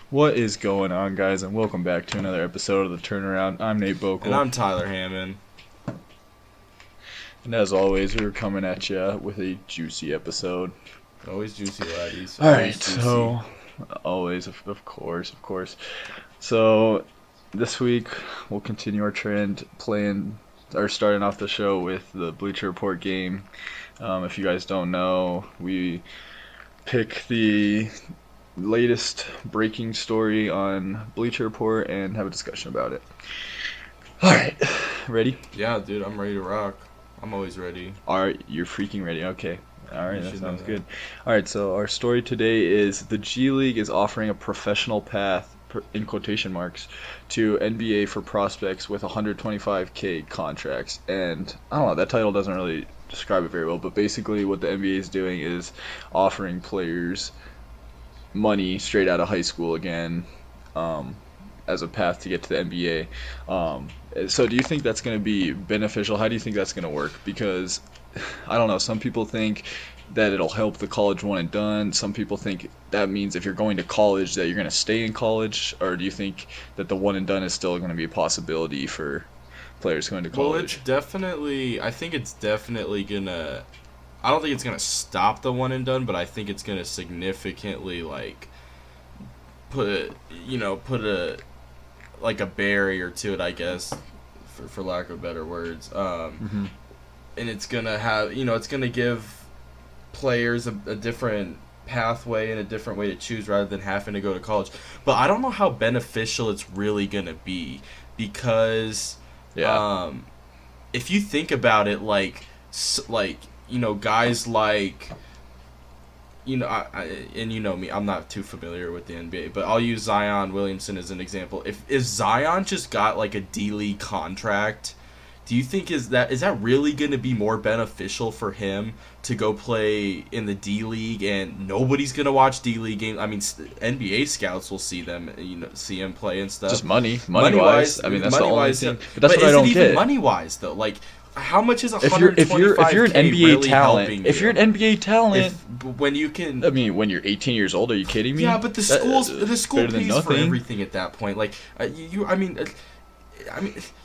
What is going on, guys, and welcome back to another episode of The Turnaround. I'm Nate And Bokel, I'm Tyler Hammond. and as always, we're coming at you with a juicy episode. Always juicy, laddies. All right, Always juicy. so always, of course. So this week we'll continue our trend, starting off the show with the Bleacher Report game. If you guys don't know, we pick the latest breaking story on Bleacher Report and have a discussion about it. All right, ready? Yeah, dude, I'm ready to rock. I'm always ready. All right, you're freaking ready. Okay. All right, You that should sounds know good. All right, so our story today is the G League is offering a professional path, in quotation marks, to NBA for prospects with 125K contracts. And I don't know, that title doesn't really describe it very well, but basically what the NBA is doing is offering players money straight out of high school again, as a path to get to the NBA. So do you think that's going to be beneficial? How do you think that's going to work? Because I don't know, some people think that it'll help the college one and done. Some people think that means if you're going to college that you're going to stay in college. Or do you think that the one and done is still going to be a possibility for players going to Well, college? I think it's definitely gonna, I don't think it's gonna stop the one and done, but I think it's gonna significantly, like, put a barrier to it, I guess, for lack of better words. And it's gonna have, it's gonna give players a different pathway and a different way to choose rather than having to go to college. But I don't know how beneficial it's really gonna be because, Yeah. if you think about it, guys like. And you know me, I'm not too familiar with the NBA, but I'll use Zion Williamson as an example. If Zion just got like a D League contract, do you think is that really going to be more beneficial for him to go play in the D League and nobody's going to watch D League games? I mean, NBA scouts will see them, see him play and stuff. Just money wise. I mean, that's the only thing. But that's but what I don't is it even get. money wise though? Like, how much is If you're an NBA really talent, helping if you? you're an NBA talent, When you can, I mean, when you're 18 years old, are you kidding me? yeah, but the school better than pays for nothing. everything at that point. Like, I mean,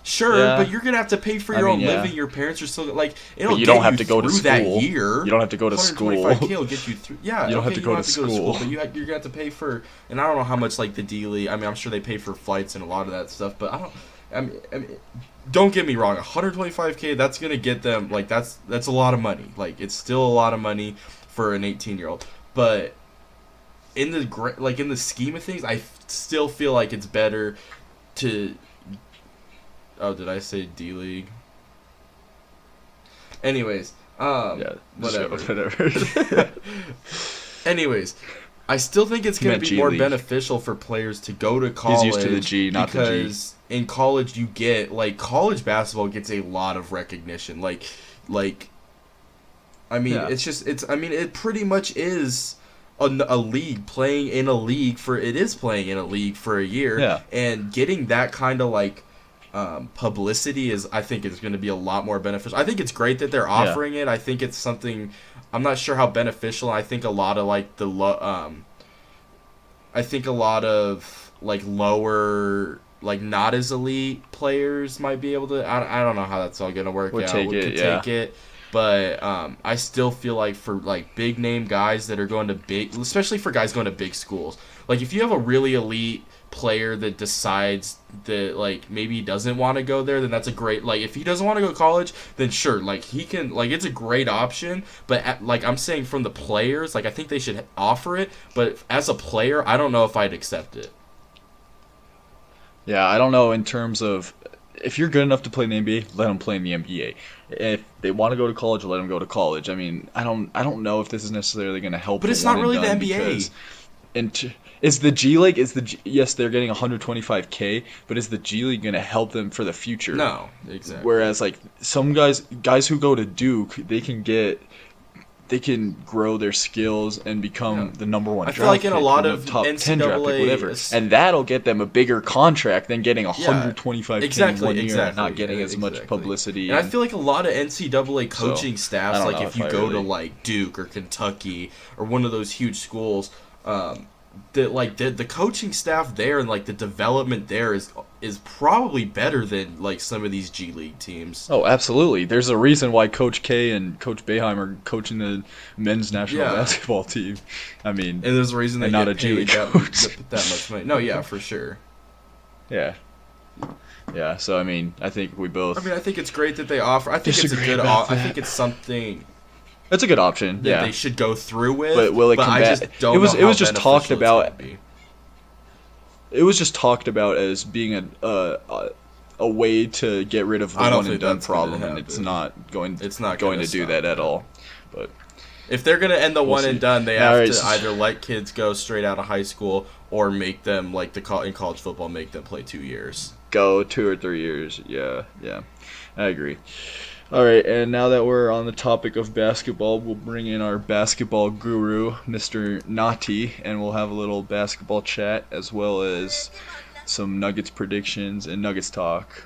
sure, Yeah. but you're gonna have to pay for your I own mean, yeah. living. Your parents are still like, it'll But you get don't have to go to through school. that year. You don't have to go to school. 125K will get you through. Yeah, You don't have okay, to go to school. but you're gonna have to pay for. And I don't know how much like the D League. I mean, I'm sure they pay for flights and a lot of that stuff, but I don't. I mean, don't get me wrong. 125K, that's gonna get them like that's a lot of money. Like, it's still a lot of money for an 18-year-old, but in the scheme of things, I still feel like it's better to. Oh, did I say D League? Anyways, Yeah, whatever. Anyways, I still think it's going meant to be G more League. beneficial for players to go to college. used to the G, not the G. because in college you get college basketball gets a lot of recognition. I mean, Yeah. it pretty much is a league playing in a league for a year. Yeah. And getting that kind of publicity I think is going to be a lot more beneficial. I think it's great that they're offering it. I think it's something. I'm not sure how beneficial. I think a lot of lower not as elite players might be able to. I don't know how that's all going to work out. Take it. But I still feel like for big name guys that are going to especially for guys going to big schools. Like, if you have a really elite player that decides that maybe he doesn't want to go there, then that's a great, if he doesn't want to go to college, then sure, he can, it's a great option. But I'm saying from the players, I think they should offer it, but as a player, I don't know if I'd accept it. Yeah, I don't know in terms of if you're good enough to play in the NBA, let them play in the NBA. If they want to go to college, let them go to college. I mean, I don't know if this is necessarily going to help. But it's not really the NBA. Is the G League? Yes, they're getting 125K, but is the G League going to help them for the future? No, exactly. Whereas some guys who go to Duke, they can grow their skills and become the number one. I feel like in a lot of top 10 draft pick, NCAA, whatever, and that'll get them a bigger contract than getting 125K exactly, in 1 year and not exactly, getting as much publicity. And I feel like a lot of NCAA coaching I staffs, don't know if you go to Duke or Kentucky or one of those huge schools, the coaching staff there and like the development there is probably better than like some of these G League teams. Oh, absolutely. There's a reason why Coach K and Coach Boeheim are coaching the men's national basketball team. I mean, and there's a reason they not get a G League coach. that much money. No, yeah, for sure. Yeah. Yeah, so I mean, I think we both. I mean, I think it's great that they offer. I think it's a good. I think it's something. That's a good option. That they should go through with. But will it combat? I just don't know it was just talked about. It was just talked about as being a way to get rid of the one and done problem, and it's not going. It's not going to do that at all. But if they're going to end the one and done, they have to either let kids go straight out of high school or make them like in college football, make them play 2 years. Go 2 or 3 years. Yeah, I agree. All right, and now that we're on the topic of basketball, we'll bring in our basketball guru, Mr. Nati, and we'll have a little basketball chat as well as some Nuggets predictions and Nuggets talk.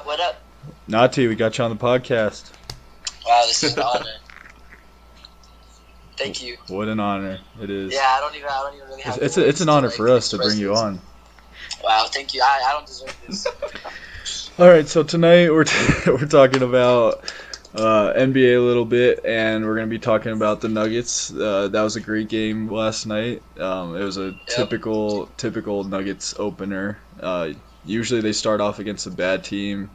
What up? Nati, we got you on the podcast. Wow, this is an honor. Thank you. What an honor it is. Yeah, I don't even really have. It's an honor for us to bring you on. Wow, thank you. I don't deserve this. All right, so tonight we're talking about NBA a little bit, and we're gonna be talking about the Nuggets. That was a great game last night. It was a typical Nuggets opener. Usually they start off against a bad team.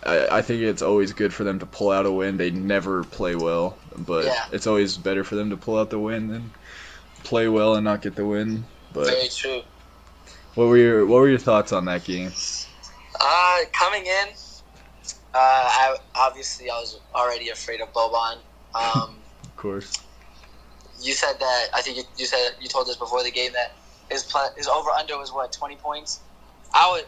I think it's always good for them to pull out a win. They never play well, but it's always better for them to pull out the win than play well and not get the win. But very true. What were your thoughts on that game? Coming in, I was already afraid of Boban. Of course. You said that. I think you told us before the game that his over under was what, 20 points. I would.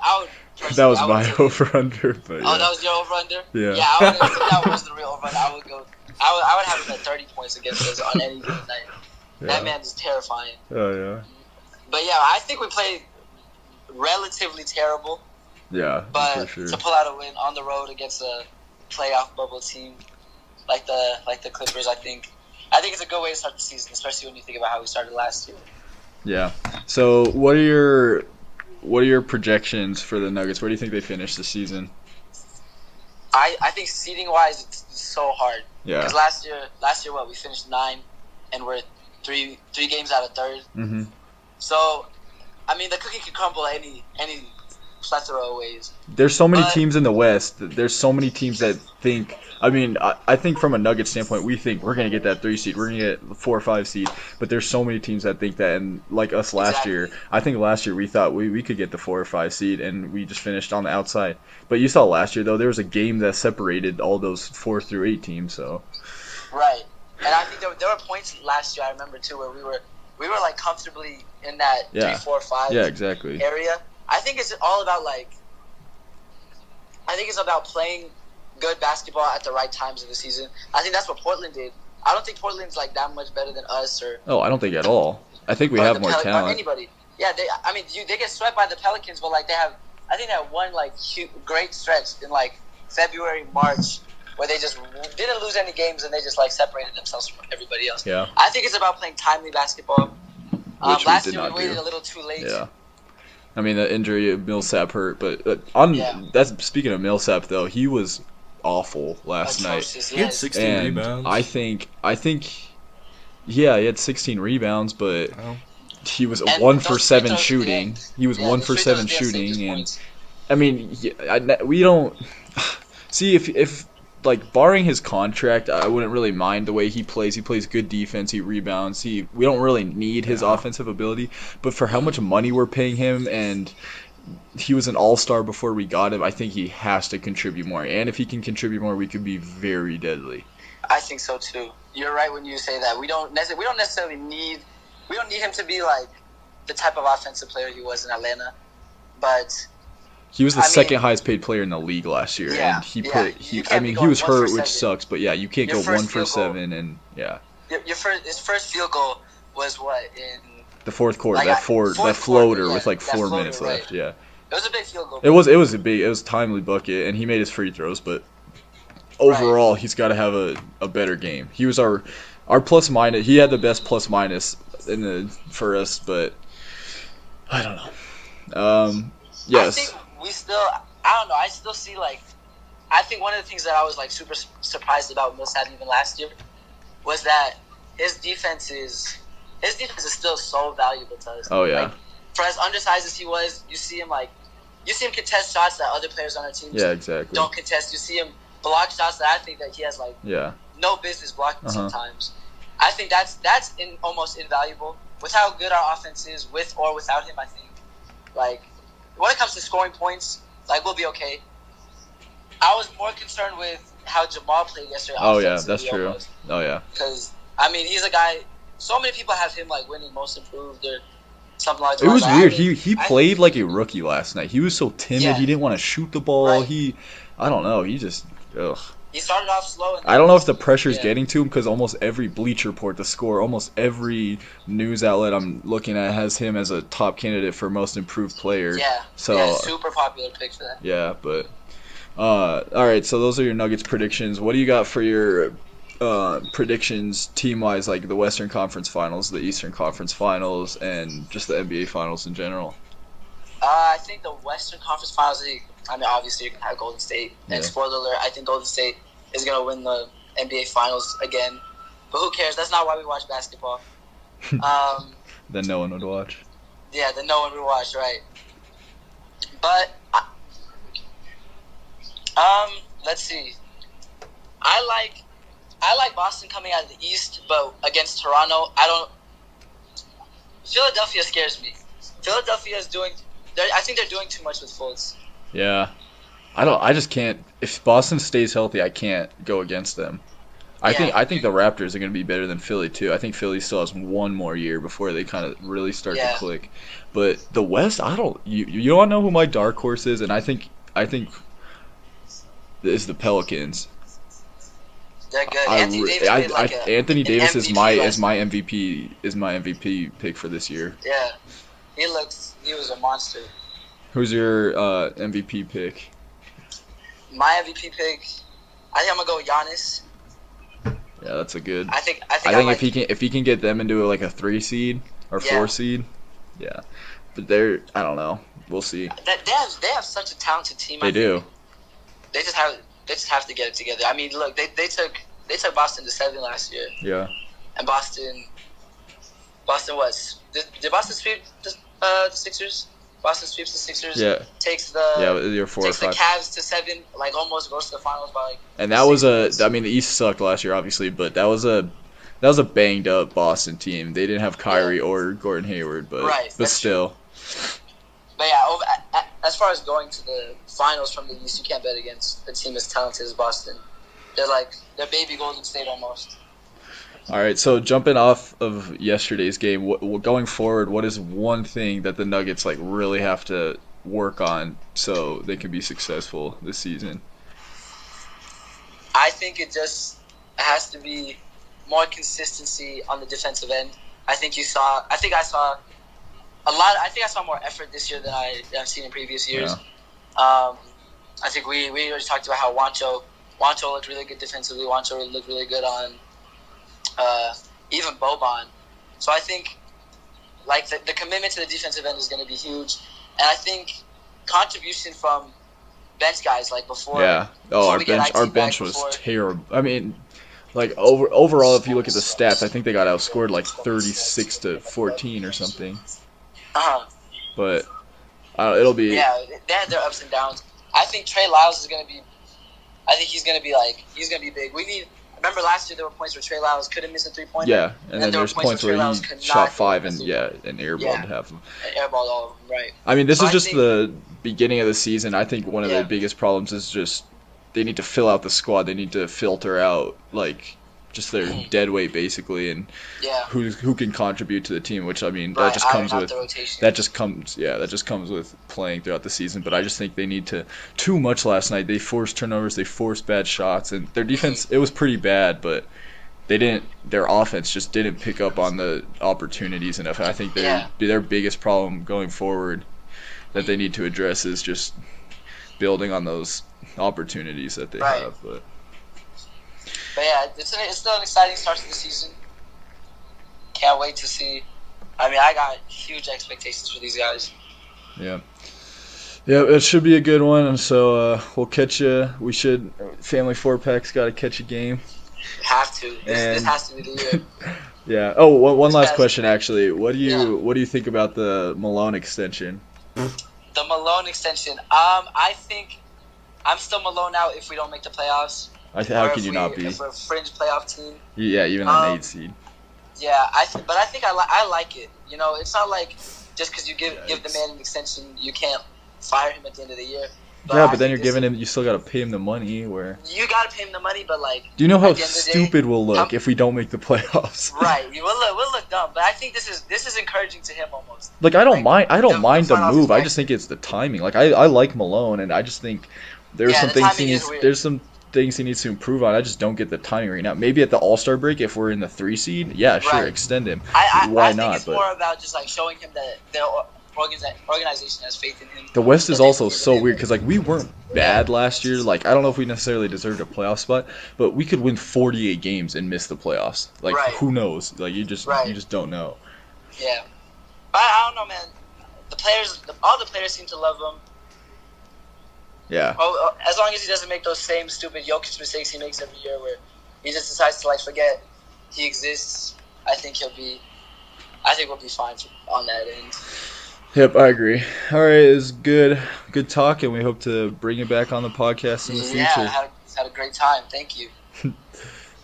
That was my over under. But that was your over under. Yeah. Yeah, if that was the real over under, I would go. I would have him at 30 points against us on any given night. Yeah. That man is terrifying. Oh yeah. But yeah, I think we played relatively terrible. Yeah, but for sure. To pull out a win on the road against a playoff bubble team like the Clippers, I think it's a good way to start the season, especially when you think about how we started last year. Yeah. So what are your projections for the Nuggets? Where do you think they finish the season? I think seeding wise, it's so hard. Yeah. Because last year we finished 9, and we're three games out of third. Mm-hmm. So, I mean, the cookie can crumble any plethora of ways. There's so many teams in the West. There's so many teams that think. I mean, I think from a Nuggets standpoint, we think we're gonna get that 3 seed. We're gonna get the 4 or 5 seed. But there's so many teams that think that, and like us last year, I think last year we thought we could get the 4 or 5 seed, and we just finished on the outside. But you saw last year though, there was a game that separated all those 4 through 8 teams. So. Right, and I think there were points last year I remember too where we were like comfortably in that 3, 4, 5 exactly area. I think it's all about playing good basketball at the right times of the season. I think that's what Portland did. I don't think Portland's like that much better than us or. Oh, I don't think at all. I think we have more talent. Or anybody. Yeah, they get swept by the Pelicans, but like I think they had one like great stretch in like February, March, where they just didn't lose any games and they just like separated themselves from everybody else. Yeah. I think it's about playing timely basketball. Last year we waited a little too late. Yeah. I mean, the injury of Millsap hurt, but that's speaking of Millsap though, he was awful last night. He had 16 rebounds. I think he had 16 rebounds, but he was 1 for 7 shooting. He was 1 for 7 shooting, and I mean, we don't see if like barring his contract, I wouldn't really mind the way he plays. He plays good defense. He rebounds. We don't really need his offensive ability, but for how much money we're paying him, and he was an all-star before we got him. I think he has to contribute more. And if he can contribute more, we could be very deadly. I think so too. You're right when you say that. We don't necessarily need him to be like the type of offensive player he was in Atlanta, but he was the second highest paid player in the league last year, yeah, and he was hurt, which sucks. But yeah, you can't go 1 for 7, and yeah. His first field goal was what in the fourth quarter? Like that floater with like 4 minutes left. Yeah. It was a big field goal. It was a timely bucket, and he made his free throws, but overall he's got to have a better game. He was our plus minus. He had the best plus minus for us, but I don't know. Yes. I think I don't know. I still see I think one of the things that I was like super surprised about Millsap even last year was that his defense is still so valuable to us. Oh yeah. Like, for as undersized as he was, you see him contest shots that other players on our team don't contest. You see him block shots that I think that he has no business blocking sometimes. I think that's almost invaluable. With how good our offense is, with or without him, I think when it comes to scoring points, we'll be okay. I was more concerned with how Jamal played yesterday. Oh yeah, that's true. Almost. Oh yeah. Because he's a guy. So many people have him winning Most Improved or something like that. It was weird. He played like a rookie last night. He was so timid. Yeah. He didn't want to shoot the ball. Right. I don't know. He just He started off slow. I don't know if the pressure's getting to him because almost every Bleacher Report, almost every news outlet I'm looking at has him as a top candidate for Most Improved Player. Yeah. So super popular pick for that. Yeah, but all right. So those are your Nuggets predictions. What do you got for your predictions team-wise, like the Western Conference Finals, the Eastern Conference Finals, and just the NBA Finals in general? I think the Western Conference Finals, obviously you're going to have Golden State. Yeah. And spoiler alert, I think Golden State is going to win the NBA Finals again. But who cares? That's not why we watch basketball. Then no one would watch. Yeah, then no one would watch, right. But, let's see. I like Boston coming out of the East, but against Toronto, Philadelphia scares me. Philadelphia I think they're doing too much with Fultz. Yeah. I just can't. If Boston stays healthy, I can't go against them. I think the Raptors are going to be better than Philly too. I think Philly still has one more year before they kind of really start to click. But the West, you don't know who my dark horse is, and I think it's the Pelicans. They're good. Anthony Davis is my MVP pick for this year. Yeah, he was a monster. Who's your MVP pick? My MVP pick, I think I'm gonna go with Giannis. Yeah, that's a good. I think if he can get them into a 3 seed or 4 seed, yeah. But I don't know. We'll see. They have such a talented team. They do. They just have to get it together. Look, they took Boston to 7 last year. Yeah. And Boston was did Boston sweep the Sixers? Boston sweeps the Sixers. Yeah. Takes the your 4 or 5. The Cavs to 7. Almost goes to the finals by. And that was the East sucked last year, obviously, but that was a banged up Boston team. They didn't have Kyrie or Gordon Hayward, but still. True. But yeah, as far as going to the finals from the East, you can't bet against a team as talented as Boston. They're baby Golden State almost. All right, so jumping off of yesterday's game, going forward, what is one thing that the Nuggets really have to work on so they can be successful this season? I think it has to be more consistency on the defensive end. I think I saw more effort this year than I've seen in previous years. Yeah. I think we already talked about how Juancho looked really good defensively. Juancho looked really good on even Boban. So I think the commitment to the defensive end is going to be huge, and I think contribution from bench guys before. Yeah. Oh, our bench was terrible. Overall, if you look at the stats, I think they got outscored 36-14 or something. But it'll be. Yeah, they had their ups and downs. I think Trey Lyles is going to be. I think he's going to be big. We Remember last year there were points where Trey Lyles couldn't miss a 3-pointer. Yeah, and then there's points where he shot 5 and airballed half of them. And airballed all of them, right? I mean, this is just the beginning of the season. I think one of the biggest problems is just they need to fill out the squad. They need to filter out like just their dead weight basically, and who can contribute to the team. Which I mean, that just comes with playing throughout the season. But I just think they need to too much last night. They forced turnovers, they forced bad shots, and their defense it was pretty bad, but their offense just didn't pick up on the opportunities enough. And I think their biggest problem going forward that they need to address is just building on those opportunities that they have. But yeah, it's still an exciting start to the season. Can't wait to see. I mean, I got huge expectations for these guys. Yeah. Yeah, it should be a good one. And so we'll catch you. Family 4-Pack's got to catch a game. Have to. This has to be the year. Yeah. Oh, one last question actually. What do you think about the Malone extension? The Malone extension. I think I'm still Malone out if we don't make the playoffs. How can you not be? If we're a fringe playoff team. Yeah, even an 8 seed. Yeah, but I think I like it. You know, it's not like just because you give the man an extension, you can't fire him at the end of the year. But then you're giving him. You still got to pay him the money. You got to pay him the money, but like. Do you know how stupid we'll look if we don't make the playoffs? Right, we'll look dumb. But I think this is encouraging to him almost. Like I don't mind the move. I just think it's the timing. Like I like Malone, and I just think there's some things he needs to improve on. I just don't get the timing right now. Maybe at the All-Star break, if we're in the 3 seed, sure, extend him. Why not? I think it's more about just like showing him that the organization has faith in him. The West is also so weird because like we weren't bad last year. Like I don't know if we necessarily deserved a playoff spot, but we could win 48 games and miss the playoffs. Like who knows? Like you just don't know. Yeah, but I don't know, man. All the players seem to love him. Yeah. Oh, as long as he doesn't make those same stupid Jokic mistakes he makes every year, where he just decides to like forget he exists, I think we'll be fine on that end. Yep, I agree. All right, it was good talk, and we hope to bring you back on the podcast in the future. Yeah, had a great time. Thank you.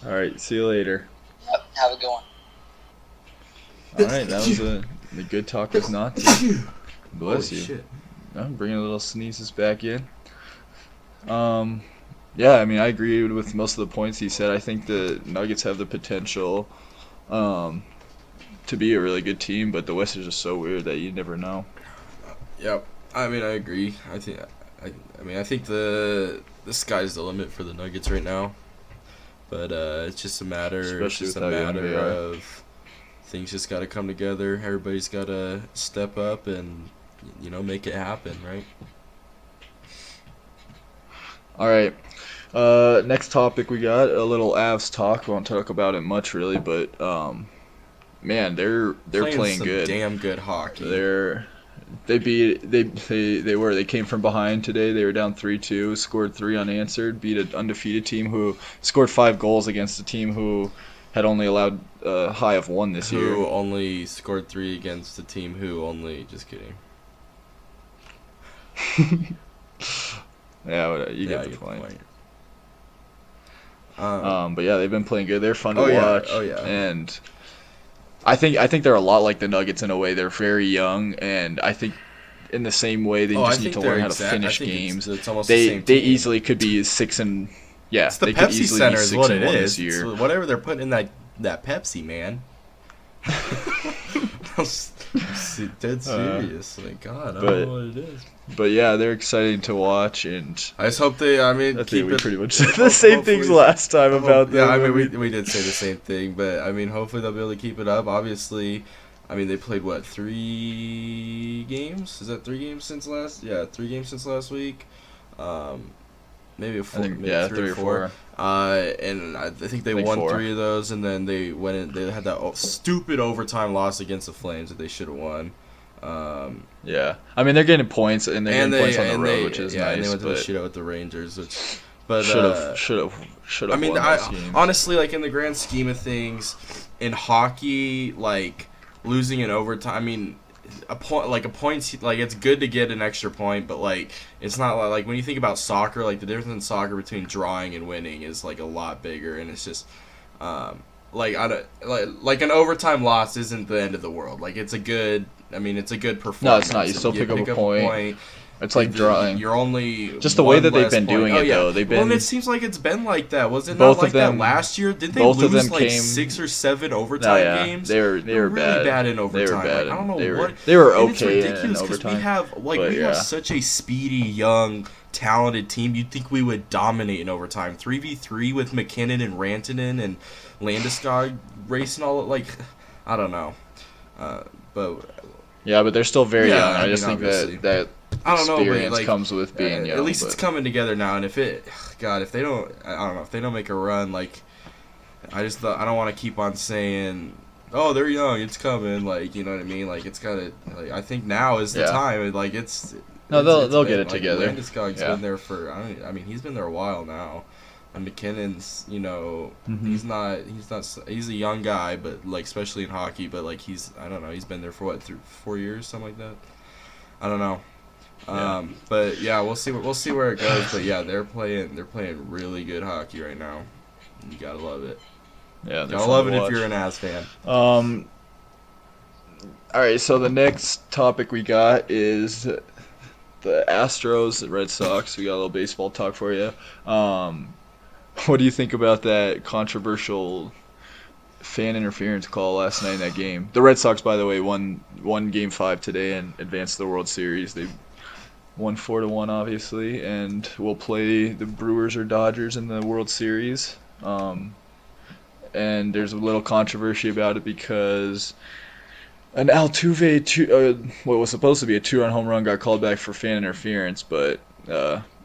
All right, see you later. Yep, have a good one. All right, that was the good talk was not. Bless you. Shit. I'm bringing a little sneezes back in. Yeah, I mean, I agree with most of the points he said. I think the Nuggets have the potential to be a really good team, but the West is just so weird that you never know. Yep. I mean, I agree. I think the sky's the limit for the Nuggets right now. But it's just a matter of things just got to come together. Everybody's got to step up and make it happen, right? All right. Next topic we got a little Avs talk. We won't talk about it much really, but man, they're playing some good. Damn good hockey. They came from behind today. They were down 3-2, scored 3 unanswered, beat an undefeated team who scored 5 goals against a team who had only allowed a high of 1 this year. Who only scored 3 against a team who only just kidding. Yeah, you get the point. But yeah, they've been playing good. They're fun to watch. Oh yeah. And I think they're a lot like the Nuggets in a way. They're very young, and I think in the same way they just need to learn how to finish games. It's almost the same team. They easily could be 6 and it's the Pepsi Center is what it is. It's whatever they're putting in that Pepsi, man. Dead serious. God, I don't know what it is. But yeah, they're exciting to watch, and I just hope they. I mean, we pretty much said the same things last time about them. Yeah, I mean, we did say the same thing, but I mean, hopefully they'll be able to keep it up. Obviously, I mean, they played 3 games? Is that 3 games since last? Yeah, 3 games since last week. Maybe 4. Maybe 3 or 4. And I think they won 3 of those, and then they went in. They had that stupid overtime loss against the Flames that they should have won. Yeah, I mean they're getting points, and they're getting points on the road, which is nice. And they went to the shootout with the Rangers, but should have. I mean, honestly, like in the grand scheme of things, in hockey, like losing in overtime. I mean, a point, like it's good to get an extra point, but like it's not like when you think about soccer, like the difference in soccer between drawing and winning is like a lot bigger, and it's just like an overtime loss isn't the end of the world. Like it's a good performance. No, it's not. You still pick up a point. It's like drawing. You're only just the way that they've been doing it, though. They've been. Well, and it seems like it's been like that. Was it not like that last year? Did they lose like 6 or 7 overtime games? They were really bad in overtime. They were bad. Like, I don't know what. They were okay. It's ridiculous because we have such a speedy, young, talented team. You'd think we would dominate in overtime. 3v3 with McKinnon and Rantanen and Landeskog racing all like, I don't know, but. Yeah, but they're still very young. I just think that I don't know, experience like, comes with being young. At least it's coming together now, and if they don't make a run, like, I don't want to keep on saying, oh, they're young, it's coming, like, you know what I mean? Like, it's gotta, like, I think now is the time, like, they'll get it together. Landeskog's been there for, he's been there a while now. And McKinnon's, he's a young guy, but like especially in hockey, but like he's been there for what, 4 years, something like that. I don't know. But yeah, we'll see where it goes. But yeah, they're playing really good hockey right now. You gotta love it. Yeah, gotta love it if you're an Avs fan. All right, so the next topic we got is the Astros, the Red Sox. We got a little baseball talk for you. What do you think about that controversial fan interference call last night in that game? The Red Sox, by the way, won Game 5 today and advanced to the World Series. They won 4-1, obviously, and will play the Brewers or Dodgers in the World Series. And there's a little controversy about it because an Altuve, what was supposed to be a 2-run home run, got called back for fan interference, but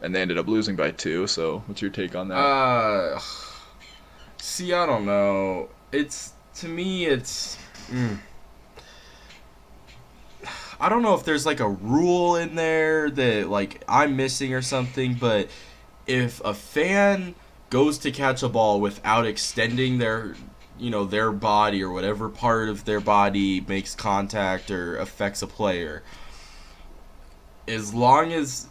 and they ended up losing by 2. So, what's your take on that? See, I don't know. To me, I don't know if there's like a rule in there that like I'm missing or something, but if a fan goes to catch a ball without extending their body or whatever part of their body makes contact or affects a player, as long as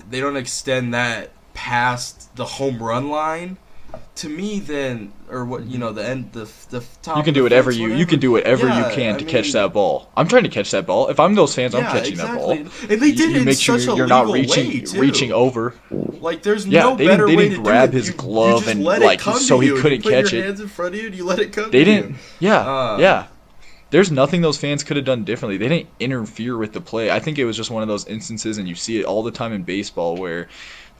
they don't extend that past the home run line, to me, then, or what, the end, the top. You can do whatever you can do whatever you can to catch that ball. I'm trying to catch that ball. If I'm those fans, I'm catching that ball. And they did it in such a legal way, too. Reaching over. Like there's no better way to do it. They didn't grab his glove and like so he couldn't catch it. Put your hands in front of you and you let it come. They didn't. Yeah. There's nothing those fans could have done differently. They didn't interfere with the play. I think it was just one of those instances, and you see it all the time in baseball, where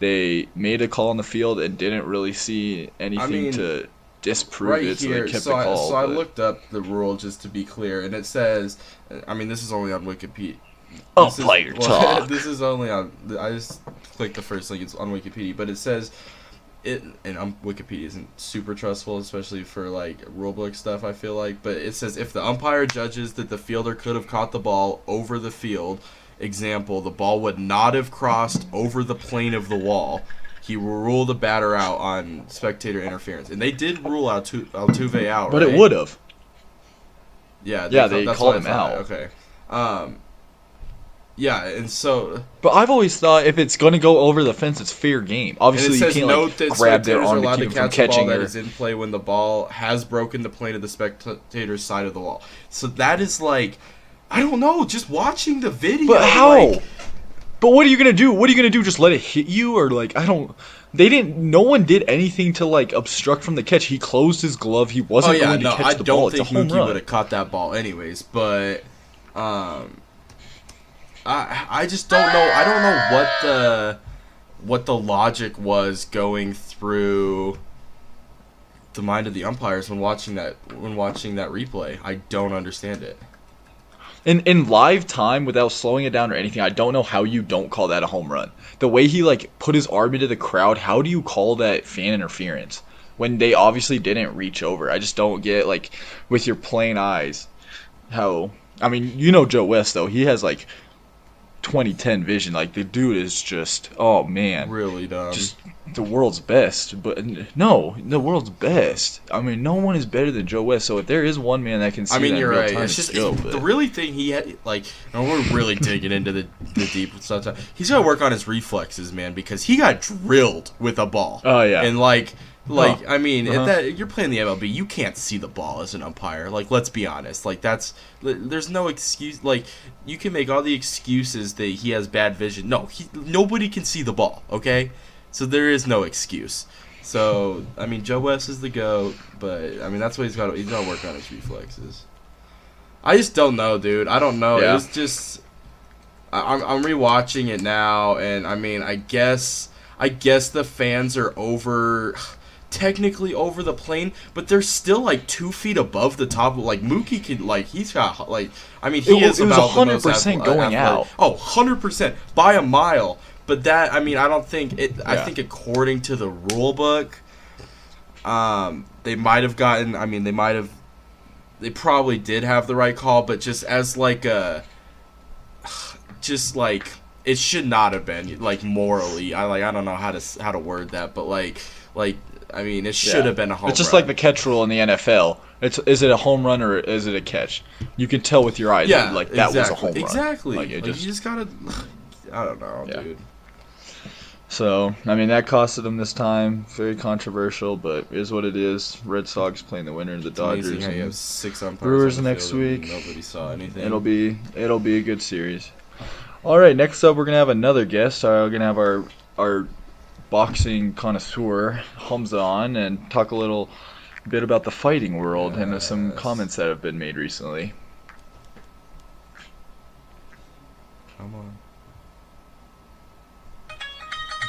they made a call on the field and didn't really see anything to disprove it, so they kept the call. So I looked up the rule just to be clear, and it says, this is only on Wikipedia. Player talk. This is only on. I just clicked the first link. It's on Wikipedia, but it says. Wikipedia isn't super trustful, especially for like rulebook stuff, I feel like, but it says if the umpire judges that the fielder could have caught the ball over the field, example, the ball would not have crossed over the plane of the wall, he will rule the batter out on spectator interference. And they did rule Altuve out, but right? It would have. Yeah, they called him out. Okay. Yeah, and so. But I've always thought if it's going to go over the fence, it's fair game. Obviously, you can't grab their arm to keep him from catching it. That is in play when the ball has broken the plane of the spectator's side of the wall. So that is like, I don't know, just watching the video. But how? But what are you gonna do? What are you gonna do? Just let it hit you, or like I don't. They didn't. No one did anything to like obstruct from the catch. He closed his glove. He wasn't going to catch the ball. I don't think Mookie would have caught that ball anyways. But I just don't know. I don't know what the logic was going through the mind of the umpires when watching that replay. I don't understand it. In live time, without slowing it down or anything, I don't know how you don't call that a home run. The way he like put his arm into the crowd, how do you call that fan interference when they obviously didn't reach over? I just don't get, like, with your plain eyes, how. I mean, Joe West though, he has like 2010 vision. Like, the dude is just, oh man, really dumb. Just the world's best. But no, the world's best. I mean, no one is better than Joe West. So if there is one man that can see, you're right. Time, it's just Joe, the really thing he had, like, and we're really digging into the deep stuff. He's got to work on his reflexes, man, because he got drilled with a ball. Oh yeah, and I mean, if you're playing the MLB, you can't see the ball as an umpire. Like, let's be honest. Like, there's no excuse. Like, you can make all the excuses that he has bad vision. No, nobody can see the ball, okay? So there is no excuse. So, I mean, Joe West is the GOAT, but, I mean, that's what he's got to work on his reflexes. I just don't know, dude. I don't know. Yeah. It was just... I'm rewatching it now, and, I mean, I guess the fans are technically over the plane, but they're still like 2 feet above the top. Like, Mookie can, like, he's got, like, I mean, he is about the most 100% going out. Oh, 100% by a mile. But that, I mean, I don't think it. Yeah. I think according to the rule book, they might have gotten. I mean, they probably did have the right call, but just as like it should not have been, like, morally. I don't know how to word that, but like I mean, it should have been a home run. It's just like the catch rule in the NFL. Is it a home run or is it a catch? You can tell with your eyes. Yeah, like that was a home run. Exactly. Like, you just gotta. I don't know, dude. So, I mean, that costed them this time. Very controversial, but it is what it is. Red Sox playing the winner of the Dodgers. Amazing how you have 6 umpires. Brewers next week. Nobody saw anything. It'll be a good series. All right, next up we're gonna have another guest. We're gonna have our boxing connoisseur Hamza on and talk a little bit about the fighting world and some comments that have been made recently. Come on.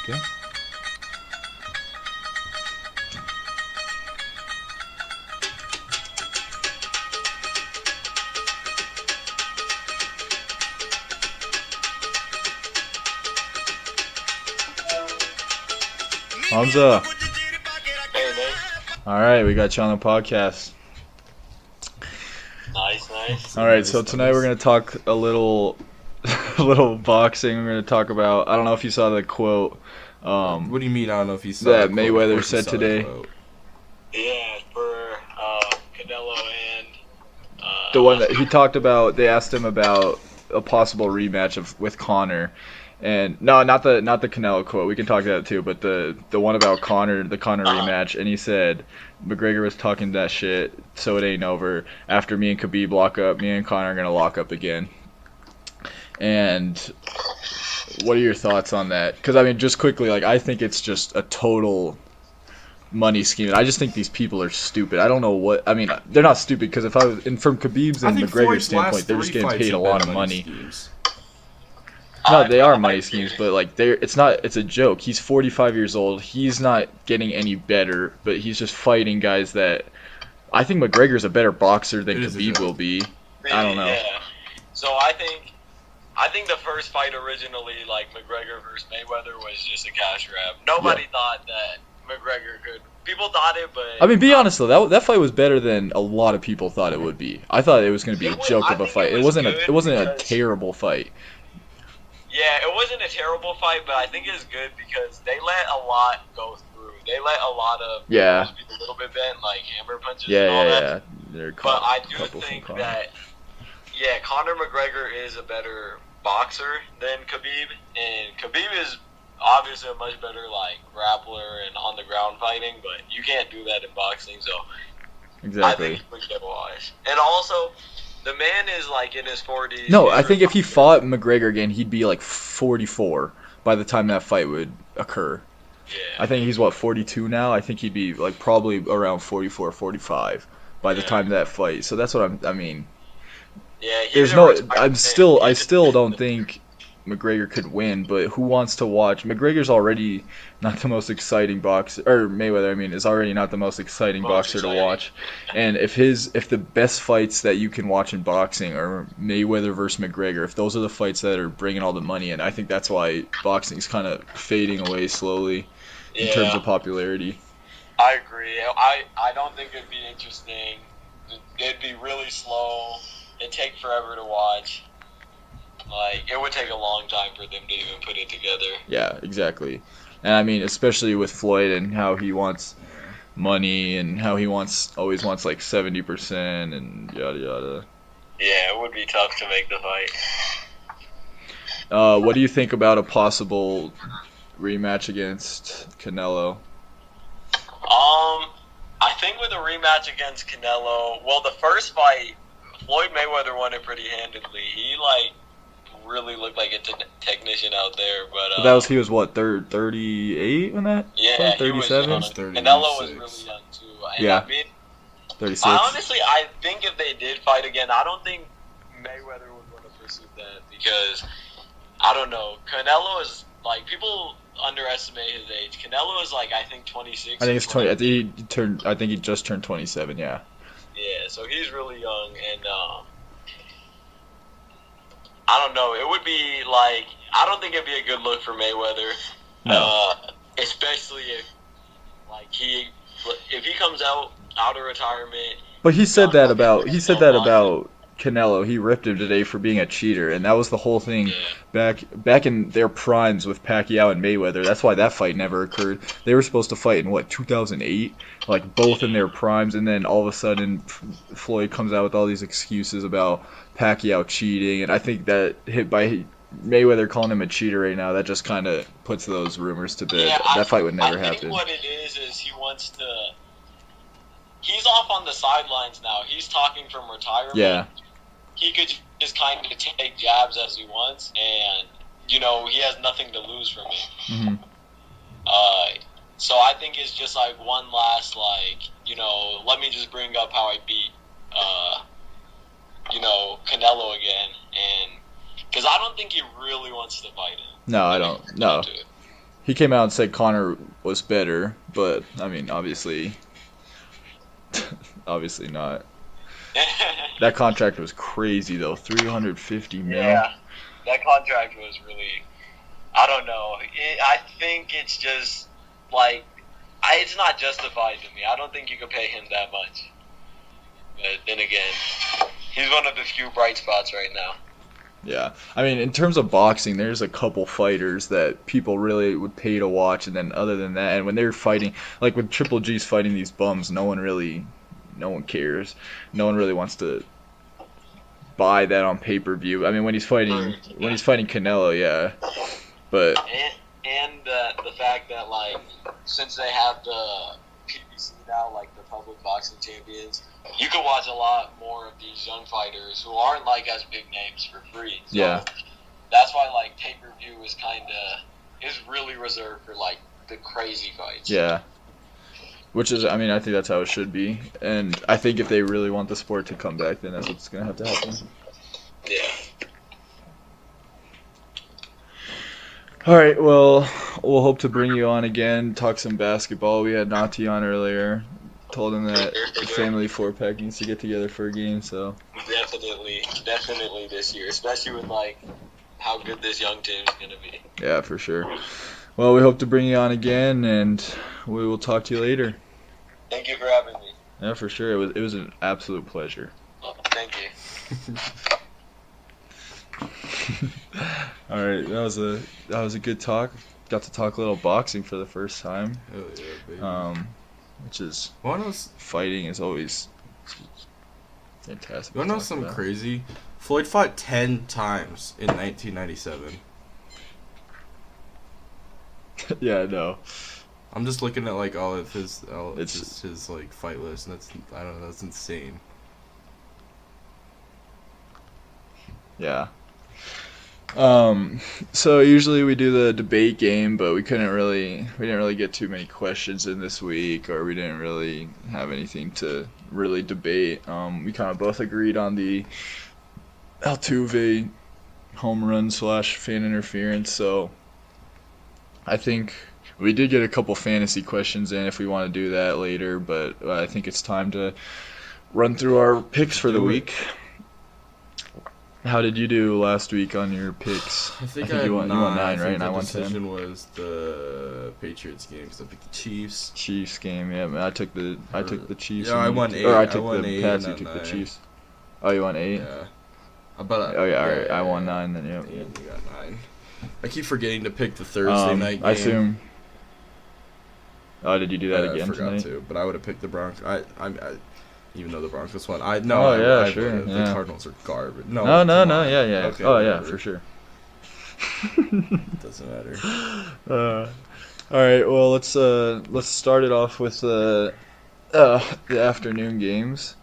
Okay. Hamza. Hey, Nate. All right, we got you on the podcast. Nice. All right, so tonight we're gonna talk a little boxing. We're gonna talk about. I don't know if you saw the quote. What do you mean? I don't know if you saw that Mayweather said today. Yeah, for Canelo and the one that he talked about. They asked him about a possible rematch with Conor. And no, not the Canelo quote. We can talk that too. But the one about Conor, the Conor rematch, and he said McGregor was talking that shit, so it ain't over. After me and Khabib lock up, me and Conor are gonna lock up again. And what are your thoughts on that? Because I mean, just quickly, like, I think it's just a total money scheme. I just think these people are stupid. I don't know what. I mean, they're not stupid because if I was, and from Khabib's and McGregor's standpoint, they're just getting paid a lot of money. No, they are money schemes, but like it's a joke. He's 45 years old. He's not getting any better, but he's just fighting guys that I think McGregor's a better boxer than Khabib will be. Really, I don't know. Yeah. So I think the first fight originally, like McGregor versus Mayweather, was just a cash grab. Nobody thought that McGregor could. People thought it, but I mean, be honest though, that fight was better than a lot of people thought it would be. I thought it was going to be a joke of a fight. It wasn't a terrible fight. Yeah, it wasn't a terrible fight, but I think it's good because they let a lot go through. They let a lot of be a little bit bent, like hammer punches and all that. But I do think that, Conor McGregor is a better boxer than Khabib, and Khabib is obviously a much better, like, grappler and on the ground fighting, but you can't do that in boxing, so exactly. I think he would get wise. And also, the man is, like, in his 40s. No, I think if he fought McGregor again, he'd be, like, 44 by the time that fight would occur. Yeah. I think he's, 42 now? I think he'd be, like, probably around 44, 45 by the time of that fight. So that's what I mean. Yeah, I still don't think McGregor could win, but who wants to watch? McGregor's already not the most exciting boxer, or Mayweather, I mean, is already not the most exciting boxer to watch. And if the best fights that you can watch in boxing are Mayweather versus McGregor, if those are the fights that are bringing all the money in, I think that's why boxing's kind of fading away slowly in terms of popularity. I agree. I don't think it'd be interesting. It'd be really slow. It'd take forever to watch. Like, it would take a long time for them to even put it together. Yeah, exactly. And I mean, especially with Floyd and how he wants money and how he always wants like 70% and yada yada. Yeah, it would be tough to make the fight. What do you think about a possible rematch against Canelo? I think with a rematch against Canelo, well, the first fight, Floyd Mayweather won it pretty handedly. He really looked like a technician out there, but he was what, 38 when that? Yeah, 37. Canelo was really young too. And yeah. I mean, 36. I think if they did fight again, I don't think Mayweather would want to pursue that because I don't know. Canelo is like people underestimate his age. Canelo is like I think 26. I think it's 20. I think he just turned 27. Yeah. Yeah, so he's really young, and I don't know. It would be like I don't think it'd be a good look for Mayweather. No. Especially if he comes out of retirement. But he said that about Canelo. He ripped him today for being a cheater, and that was the whole thing back in their primes with Pacquiao and Mayweather. That's why that fight never occurred. They were supposed to fight in 2008, like both in their primes, and then all of a sudden Floyd comes out with all these excuses about Pacquiao cheating, and I think that hit by Mayweather calling him a cheater right now, that just kind of puts those rumors to bed. That fight would never happen. I think what it is he wants to. He's off on the sidelines now. He's talking from retirement. Yeah. He could just kind of take jabs as he wants, and he has nothing to lose from it. Mm-hmm. So I think it's just like one last let me just bring up how I beat Canelo again, and because I don't think he really wants to fight him. No, I don't. No. He came out and said Conor was better, but I mean, obviously not. That contract was crazy though, $350 million. Yeah, that contract was really. I don't know. I think it's just it's not justified to me. I don't think you could pay him that much. But then again, he's one of the few bright spots right now. Yeah, I mean, in terms of boxing, there's a couple fighters that people really would pay to watch, and then other than that, and when they're fighting, like when Triple G's fighting these bums, no one cares. No one really wants to buy that on pay-per-view. I mean, when he's fighting Canelo, yeah, but and the fact that since they have the PBC now, the Public Boxing Champions, you can watch a lot more of these young fighters who aren't as big names for free. So yeah, that's why pay-per-view is really reserved for the crazy fights. Yeah. Which is, I mean, I think that's how it should be. And I think if they really want the sport to come back, then that's what's going to have to happen. Yeah. All right, well, we'll hope to bring you on again, talk some basketball. We had Nati on earlier. Told him that the family 4-pack needs to get together for a game, so. Definitely this year, especially with, how good this young team's going to be. Yeah, for sure. Well, we hope to bring you on again, and we will talk to you later. Thank you for having me. Yeah, for sure. It was an absolute pleasure. Thank you. All right, that was a good talk. Got to talk a little boxing for the first time. Hell yeah, baby. Which is fighting is always fantastic. You wanna know something crazy? Floyd fought 10 times in 1997. Yeah, I know. I'm just looking at all of his fight list, and that's insane. Yeah. So usually we do the debate game, but we didn't really get too many questions in this week, or we didn't really have anything to really debate. We kind of both agreed on the Altuve home run / fan interference, so I think we did get a couple fantasy questions in if we want to do that later, but I think it's time to run through our picks for the week. How did you do last week on your picks? I think you won 9, right? And I won 10. The decision was the Patriots game, because I picked the Chiefs. Chiefs game, yeah. Man, I took the Chiefs. Yeah, I won 8. Or I took the Pats. You took the Chiefs. Oh, you won 8? Yeah. Oh yeah, all right. I won 9. Then yeah. You got 9. I keep forgetting to pick the Thursday night game. I assume. Oh, did you do that again tonight? I forgot to, but I would have picked the Broncos. I even though the Broncos won. The Cardinals are garbage. No, yeah. Okay, oh yeah, for sure. Doesn't matter. All right, well let's start it off with the afternoon games.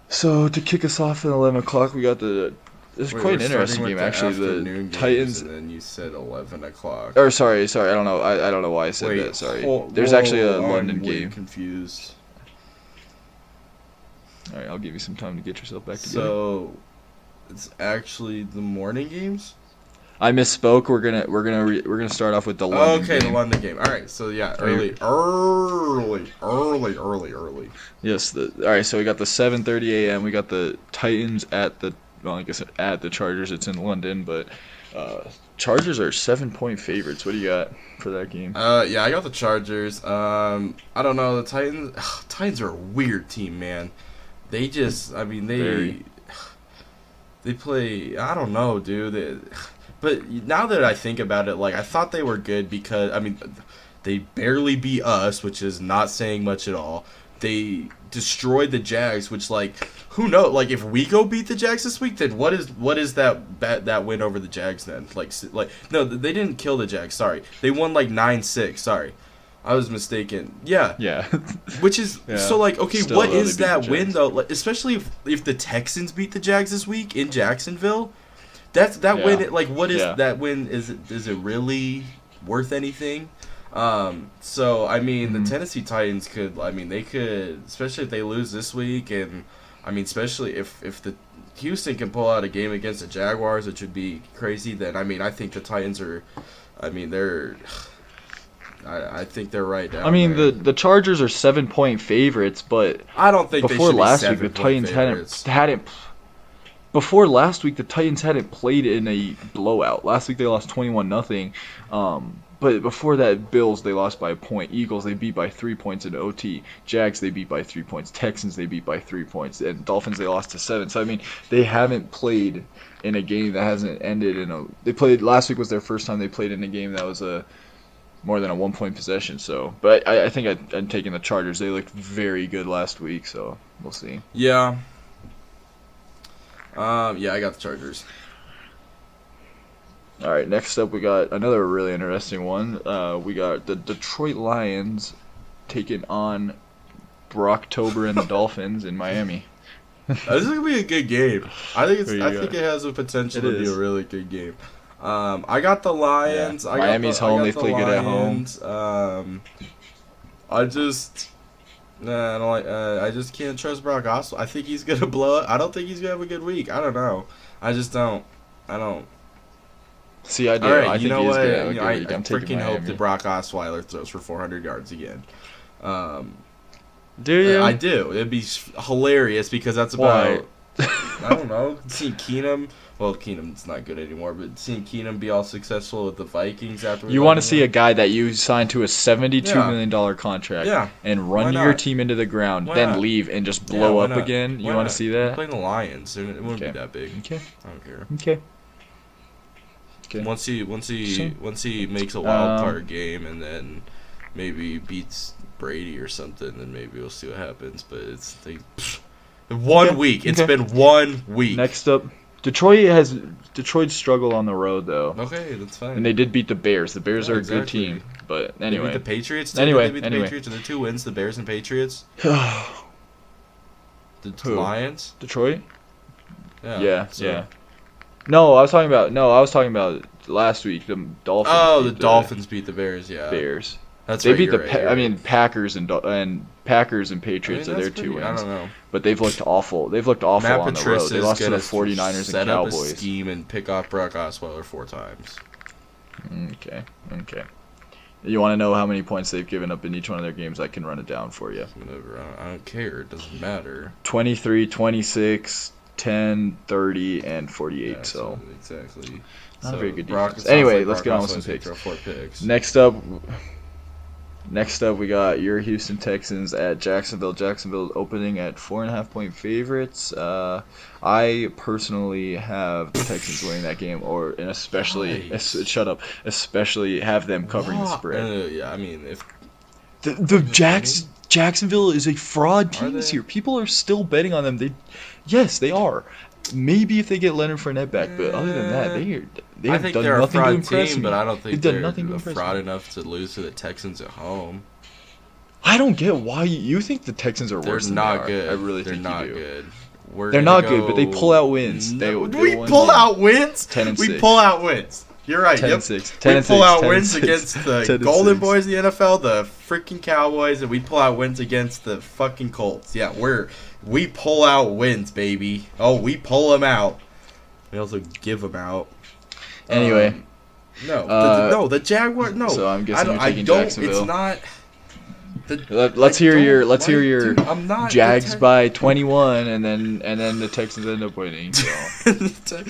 So to kick us off at 11 o'clock, we got it's quite an interesting game actually. The Titans. And then you said 11 o'clock. Or sorry. I don't know. I don't know why I said that. Sorry. There's actually a London game. I'm confused. All right, I'll give you some time to get yourself back together. So, it's actually the morning games. I misspoke. We're gonna start off with the London game. Okay, the London game. All right, so yeah, early. Yes. All right, so we got the 7:30 a.m. We got the Titans at the Chargers. It's in London, but Chargers are 7-point favorites. What do you got for that game? Yeah, I got the Chargers. I don't know. The Titans are a weird team, man. They just, they play. I don't know, dude. But now that I think about it, I thought they were good because, they barely beat us, which is not saying much at all. They destroyed the Jags, which, who knows? If we go beat the Jags this week, then what is that win over the Jags then? No, they didn't kill the Jags, sorry. They won, 9-6, sorry. I was mistaken. Yeah. Yeah. Which is, so, okay, still, what is that win, though? Especially if the Texans beat the Jags this week in Jacksonville. Win, what is that win? Is it really worth anything? So, the Tennessee Titans could, they could, especially if they lose this week, and, especially if the Houston can pull out a game against the Jaguars, which would be crazy, then, I think the Titans are, they're, I think they're right down there. The Chargers are 7-point favorites, but I don't think before they last week, the Titans hadn't. Before last week, the Titans hadn't played in a blowout. Last week they lost 21-0. But before that, Bills, they lost by a point. Eagles, they beat by 3 points in OT. Jags, they beat by 3 points. Texans, they beat by 3 points. And Dolphins, they lost to 7. So, they haven't played in a game that hasn't ended in a... They played... Last week was their first time they played in a game that was more than a 1-point possession. So, but I think I'm taking the Chargers. They looked very good last week, so we'll see. Yeah. Yeah, I got the Chargers. All right, next up we got another really interesting one. We got the Detroit Lions taking on Brocktober and the Dolphins in Miami. This is gonna be a good game. I think it has the potential to be a really good game. I got the Lions. Yeah. Miami's home. They play good at home. I just can't trust Brock Osweiler. I think he's gonna blow it. I don't think he's gonna have a good week. I don't know. I just don't. I don't. See, I do. All right, I you know what? I freaking hope that Brock Osweiler throws for 400 yards again. Do you? I do. It'd be hilarious because that's about. I don't know. Seeing Keenum. Well, Keenum's not good anymore, but seeing Keenum be all successful with the Vikings after. You want to see a guy that you signed to a $72 million contract and run your team into the ground, then leave and just blow up again? You want to see that? Playing the Lions, it wouldn't be that big. Okay. I don't care. Okay. Once he makes a wild card game and then maybe beats Brady or something, then maybe we'll see what happens. But it's 1 week. It's been 1 week. Next up. Detroit struggled on the road though. Okay, that's fine. And they did beat the Bears. The Bears are a good team, but anyway. They beat the Patriots. They beat the Patriots, and the 2 wins, the Bears and Patriots. The Lions. Detroit. Yeah. No, I was talking about last week. The Dolphins. Oh, the Dolphins beat the Bears. Yeah. Bears. That's they right, beat the Packers and Patriots are their 2 wins. I don't know. But they've looked awful. They've looked awful Matt on the road. They lost to the 49ers and Cowboys. Set up a scheme and pick off Brock Osweiler 4 times. Okay. You want to know how many points they've given up in each one of their games? I can run it down for you. Whatever. I don't care. It doesn't matter. 23, 26, 10, 30, and 48. Yeah, so exactly. Not a very good defense. Anyway, let's get on with some picks. Next up, Next up, we got your Houston Texans at Jacksonville. Jacksonville opening at 4.5-point favorites. I personally have the Texans winning that game, and especially especially have them covering the spread. Yeah, I mean, if Jacksonville is a fraud team this year. People are still betting on them. Yes, they are. Maybe if they get Leonard Fournette back, but other than that, they have done nothing to impress me. But I don't think they're a fraud enough to lose to the Texans at home. I don't get why you think the Texans are worse than they are. Good. I really think they're not you do. Good. They're not good, but they pull out wins. We pull out wins? 10-6. We pull out wins. You're right. 10-6. We pull out wins against the Golden Boys of the NFL, the freaking Cowboys, and we pull out wins against the fucking Colts. Yeah, we pull out wins, baby. Oh, we pull them out. We also give them out. Anyway. The Jaguars. No. So I'm guessing you're taking Jacksonville. It's not. Let's hear your Jags by 21, and then the Texans end up winning. So.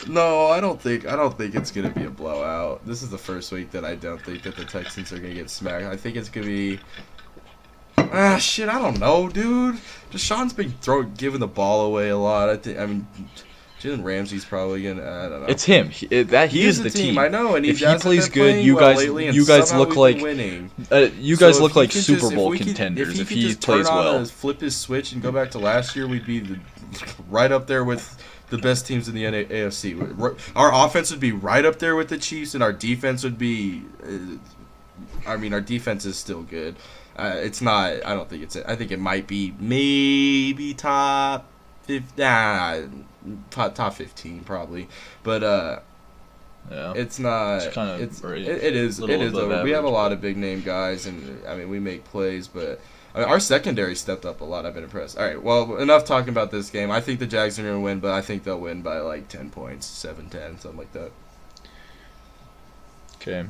No, I don't think it's gonna be a blowout. This is the first week that I don't think that the Texans are gonna get smacked. I think it's gonna be. I don't know, dude. Deshaun's been giving the ball away a lot. Jalen Ramsey's probably gonna. I don't know. It's him. He is the team. I know, and if he plays good, you guys look like winning. You guys look like Super Bowl contenders if he plays well. Flip his switch and go back to last year, we'd be right up there with the best teams in the AFC. Our offense would be right up there with the Chiefs, and our defense would be. Our defense is still good. It's not. I don't think it's. I think it might be maybe top 15 probably, but yeah, it's not. It's kind of. It is. We have a lot of big name guys, and we make plays, but our secondary stepped up a lot. I've been impressed. All right, well, enough talking about this game. I think the Jags are going to win, but I think they'll win by like 10 points, 7-10, something like that. Okay.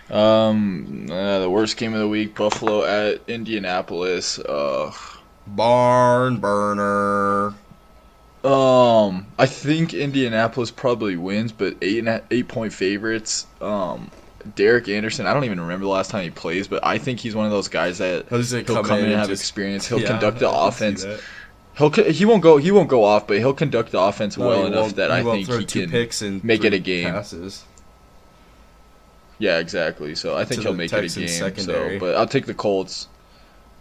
The worst game of the week: Buffalo at Indianapolis. Barn burner. I think Indianapolis probably wins, but 8-point favorites. Derek Anderson, I don't even remember the last time he plays, but I think he's one of those guys that he'll come in and have experience. He'll conduct the offense. He won't go off, but he'll conduct the offense well enough that I think he can make it a game. Passes. Yeah, exactly. So I think he'll make it a game. Secondary. But I'll take the Colts.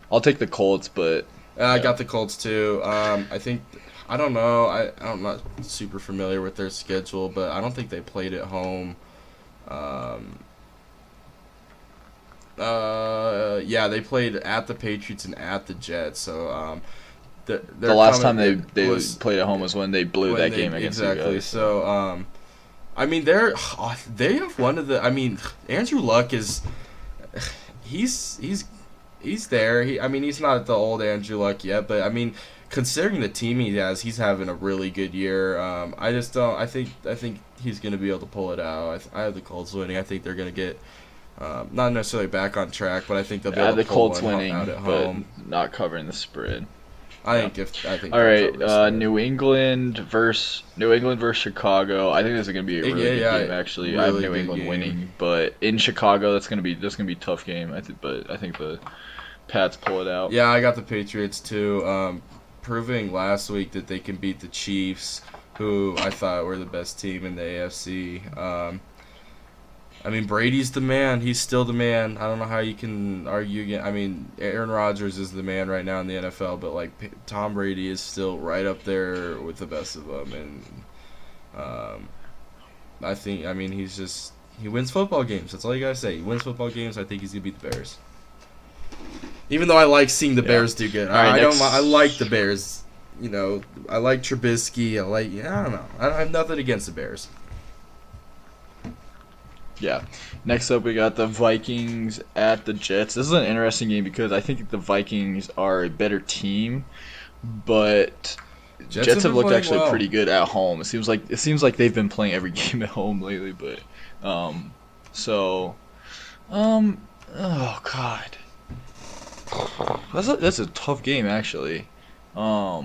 But I got the Colts too. I don't know. I'm not super familiar with their schedule, but I don't think they played at home. Yeah, they played at the Patriots and at the Jets. So the last time they played at home was when they blew that game against you guys. Exactly. So they have one of the. Andrew Luck is. He's there. He's not the old Andrew Luck yet, but considering the team he has, he's having a really good year. I just don't. I think he's going to be able to pull it out. I have the Colts winning. I think they're going to get not necessarily back on track, but I think they'll be able to pull one out at home. But not covering the spread. I think. All right, New England versus Chicago. I think this is going to be a really good game. Actually, really I have New England winning, but in Chicago, that's going to be a tough game. I think the Pats pull it out. Yeah, I got the Patriots too. Proving last week that they can beat the Chiefs, who I thought were the best team in the AFC. Brady's the man. He's still the man. I don't know how you can argue again. Aaron Rodgers is the man right now in the NFL, but Tom Brady is still right up there with the best of them. And I think he wins football games. That's all you gotta say. He wins football games. I think he's gonna beat the Bears. Even though I like seeing the Bears do good. I like the Bears. I like Trubisky. I don't know. I have nothing against the Bears. Yeah. Next up, we got the Vikings at the Jets. This is an interesting game because I think the Vikings are a better team, but Jets have looked actually pretty good at home. It seems like they've been playing every game at home lately, but oh god. That's a tough game, actually. I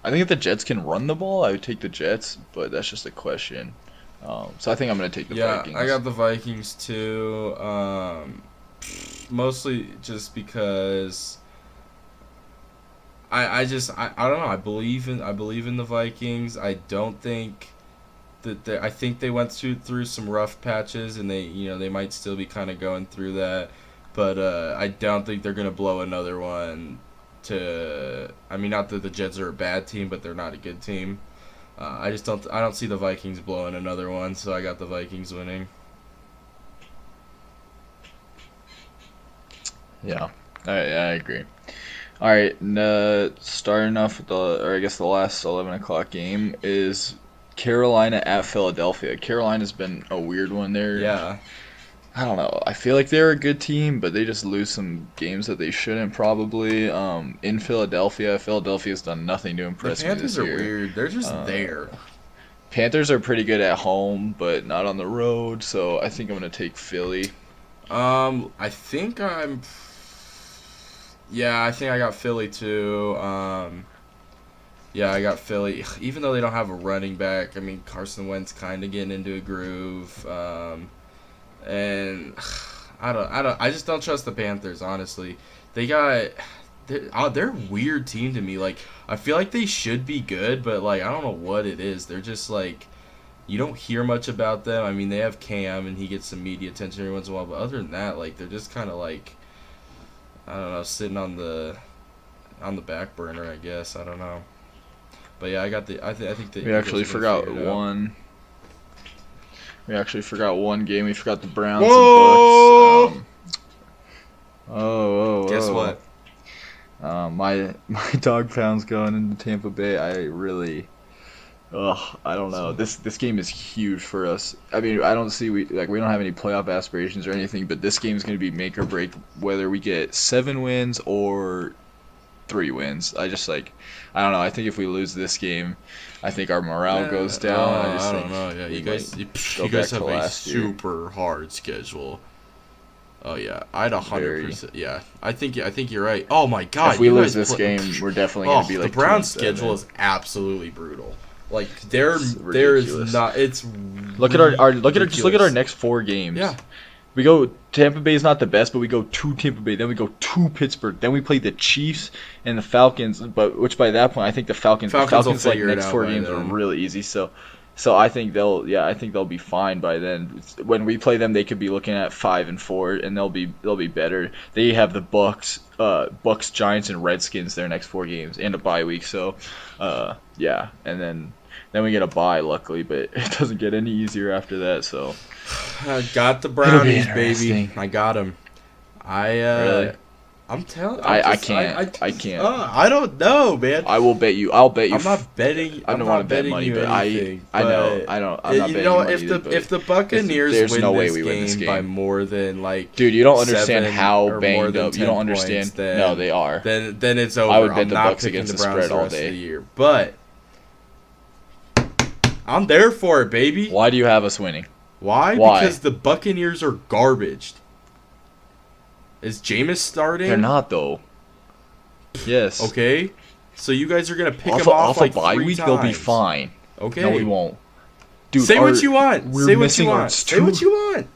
think if the Jets can run the ball, I would take the Jets, but that's just a question. So I think I'm going to take the Vikings. Yeah, I got the Vikings, too. mostly just because I don't know. I believe in the Vikings. I don't think that I think they went through some rough patches, and they might still be kind of going through that. But I don't think they're gonna blow another one. I mean, not that the Jets are a bad team, but they're not a good team. I don't see the Vikings blowing another one, so I got the Vikings winning. Yeah, I agree. All right, starting off with the last 11 o'clock game is Carolina at Philadelphia. Carolina's been a weird one there. Yeah. I don't know. I feel like they're a good team, but they just lose some games that they shouldn't probably. In Philadelphia's done nothing to impress me this year. The Panthers are weird. They're just there. Panthers are pretty good at home, but not on the road, so I think I'm going to take Philly. I think I got Philly too. Yeah, I got Philly. Even though they don't have a running back, I mean, Carson Wentz kind of getting into a groove. And I just don't trust the Panthers, honestly. They're a weird team to me. Like, I feel like they should be good, but like, I don't know what it is. They're just like, you don't hear much about them. I mean, they have Cam and he gets some media attention every once in a while, but other than that, like, they're just kind of like, I don't know, sitting on the back burner, I guess. I don't know. But yeah, I think that we actually forgot one. We actually forgot one game. We forgot the Browns and Bucks. Guess what? My dog pound's going into Tampa Bay. I don't know. This game is huge for us. I mean, I don't see we don't have any playoff aspirations or anything, but this game is going to be make or break whether we get 7 wins or 3 wins. I don't know. I think if we lose this game, I think our morale goes down. I don't know. Yeah, you guys have a super hard schedule. Oh yeah, I'd 100%. Yeah, I think you're right. Oh my God, if we lose this game, we're definitely gonna be like the Browns' schedule is absolutely brutal. Like there is not. It's look at our next 4 games. Yeah. We go Tampa Bay's not the best, but we go to Tampa Bay, then we go to Pittsburgh, then we play the Chiefs and the Falcons. But which by that point, I think the Falcons like next 4 games are really easy. So I think they'll be fine by then. When we play them, they could be looking at 5-4, and they'll be better. They have the Bucks, Giants, and Redskins their next 4 games, and a bye week. So yeah, and then we get a bye, luckily, but it doesn't get any easier after that. So. I got the Brownies, baby. I got them. Really? I'm telling. I can't. I don't know, man. I will bet you. I'll bet you. I'm not betting. I don't want to bet money, but I know. I'm not betting money. If the Buccaneers win this game by more than like, dude, you don't understand how banged up. You don't understand. No, they are. Then it's over. I would bet the Bucks against the spread all day. But I'm there for it, baby. Why do you have us winning? Why? Because the Buccaneers are garbage. Is Jameis starting? They're not, though. Yes. Okay. So you guys are going to pick them off like 3 bye week, times. they'll be fine. Okay. No, we won't. Dude, say what you want. Say what you want. Say what you want.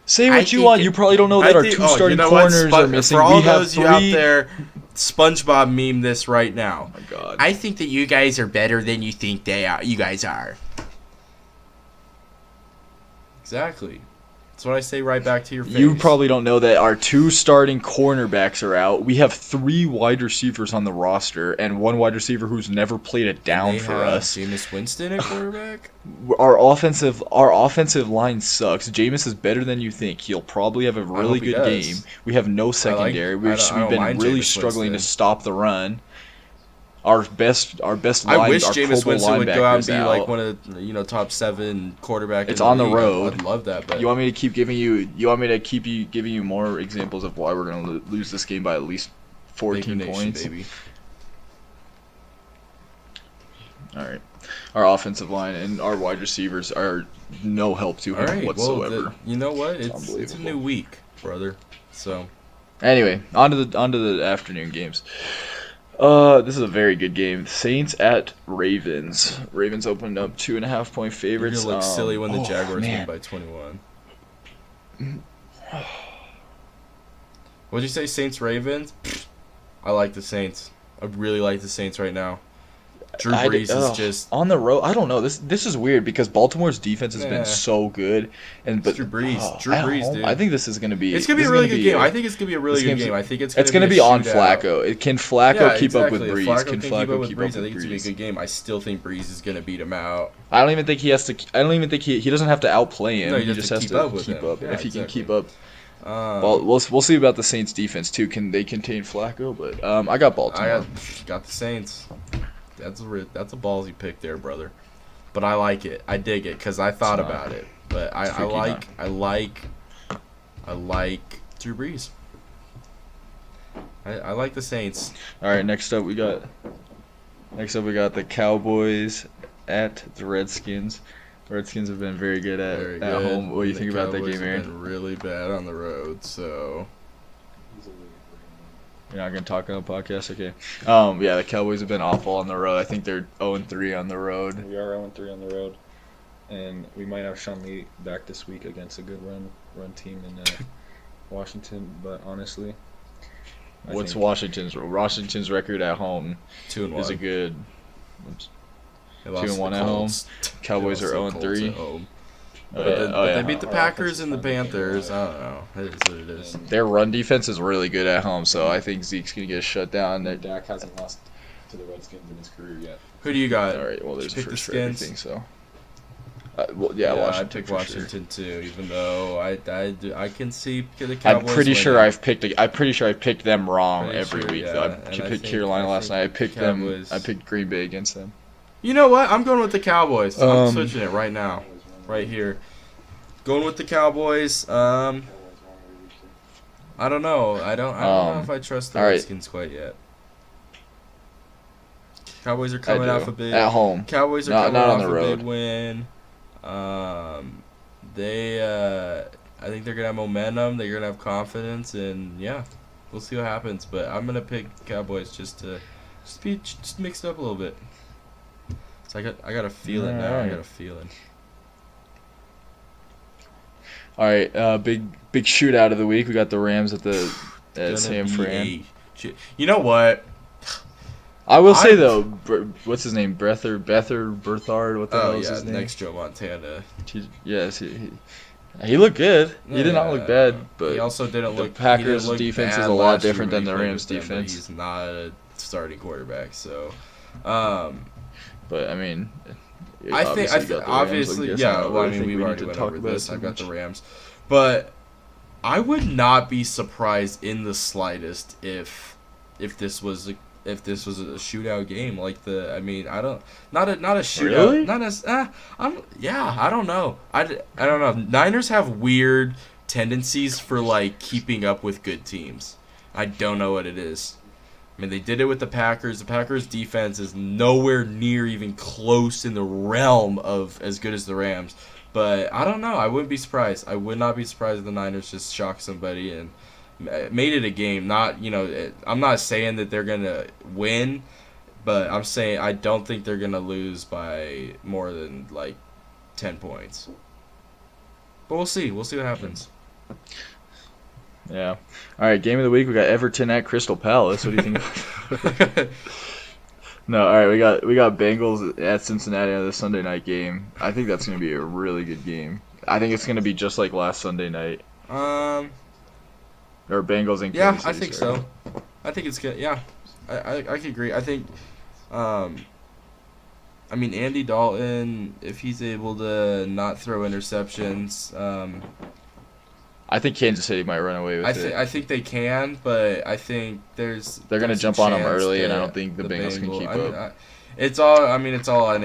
Say what you want. You probably don't know that our 2 starting corners are missing. For all those you out there, SpongeBob meme this right now. Oh my God. I think that you guys are better than you think you guys are. Exactly. That's what I say right back to your face. You probably don't know that our 2 starting cornerbacks are out. We have 3 wide receivers on the roster and 1 wide receiver who's never played a down for us. Jameis Winston at quarterback? Our offensive line sucks. Jameis is better than you think. He'll probably have a really good game. We have no secondary. We've been really struggling to stop the run. Our best line, I wish Jameis Winston would go out and be like one of the top 7 quarterback. It's on the road. I'd love that. But you want me to keep giving you? You want me to keep giving you more examples of why we're going to lose this game by at least 14 points? Baby. All right. Our offensive line and our wide receivers are no help to him whatsoever. Well, you know what? It's a new week, brother. So. Anyway, on to the afternoon games. This is a very good game. Saints at Ravens. Ravens opened up 2.5-point favorites. You're gonna look silly when the Jaguars win by 21. What'd you say, Saints Ravens? I like the Saints. I really like the Saints right now. Drew Brees is just on the road. I don't know. This is weird because Baltimore's defense has been so good, but Drew Brees, dude. I think this is gonna be. It's gonna be a really good game. I think it's gonna be a really good game. I think it's gonna be on Flacco. Can Flacco keep up with Brees? Can Flacco keep up with Brees? I think it's gonna be a good game. I still think Brees is gonna beat him out. I don't even think he has to. I don't even think he doesn't have to outplay him. No, he just has to keep up. If he can keep up. Well, we'll see about the Saints defense too. Can they contain Flacco? But I got Baltimore. I got the Saints. That's a ballsy pick there, brother. But I like it. I dig it because I thought about it. But I like Drew Brees. I like the Saints. All right, next up we got the Cowboys at the Redskins. Redskins have been very good at home. What do you think about that game, Aaron? Have been really bad on the road, so. You're not gonna talk on the podcast, okay? Yeah, the Cowboys have been awful on the road. I think they're 0-3 on the road. We are 0-3 on the road, and we might have Sean Lee back this week against a good run team in Washington. But honestly, what's Washington's record at home? 2-1 is a good. 2-1 at home. Cowboys are 0-3. But they beat the Packers and the Panthers. I don't know. It is what it is. Their run defense is really good at home, so I think Zeke's going to get shut down. Dak hasn't lost to the Redskins in his career yet. Who do you got? All right, well, there's a first for everything, so. Washington. I picked Washington too, even though I can see the Cowboys. I'm pretty sure I've picked them wrong every week. Though. I picked Carolina last night. I picked them. I picked Green Bay against them. You know what? I'm going with the Cowboys. I'm switching it right now. Right here. Going with the Cowboys. I don't know. I don't know if I trust the Redskins quite yet. Cowboys are coming off a big at home. Cowboys are coming off a big win. I think they're gonna have momentum. They're gonna have confidence, and yeah, we'll see what happens. But I'm gonna pick Cowboys just mix it up a little bit. So I got a feeling now. I got a feeling. All right, big shootout of the week. We got the Rams at San Fran. You know what? I will say though, what's his name? Berthard. What the hell is his name? Next Joe Montana. Yes, he looked good. He did not look bad, but he also didn't look. The Packers' defense is a lot different than the Rams' defense. He's not a starting quarterback, so. But I mean. I think obviously, yeah. Well, I mean, we've already went over this. I've got the Rams, but I would not be surprised in the slightest if this was a shootout game. Not a shootout. Really? Not as I don't know. I don't know. Niners have weird tendencies for like keeping up with good teams. I don't know what it is. I mean, they did it with the Packers. The Packers' defense is nowhere near even close in the realm of as good as the Rams. But I don't know. I wouldn't be surprised. I would not be surprised if the Niners just shocked somebody and made it a game. I'm not saying that they're going to win, but I'm saying I don't think they're going to lose by more than, 10 points. But we'll see. We'll see what happens. Yeah. All right, game of the week. We got Everton at Crystal Palace. What do you think? No, all right. We got Bengals at Cincinnati on the Sunday night game. I think that's going to be a really good game. I think it's going to be just like last Sunday night. Or Bengals and Kansas City, I think so. I think it's good. Yeah, I could agree. I think, Andy Dalton, if he's able to not throw interceptions. I think Kansas City might run away with it. I think they can, but I think they're going to jump on them early, and I don't think the Bengals can keep up. It's all on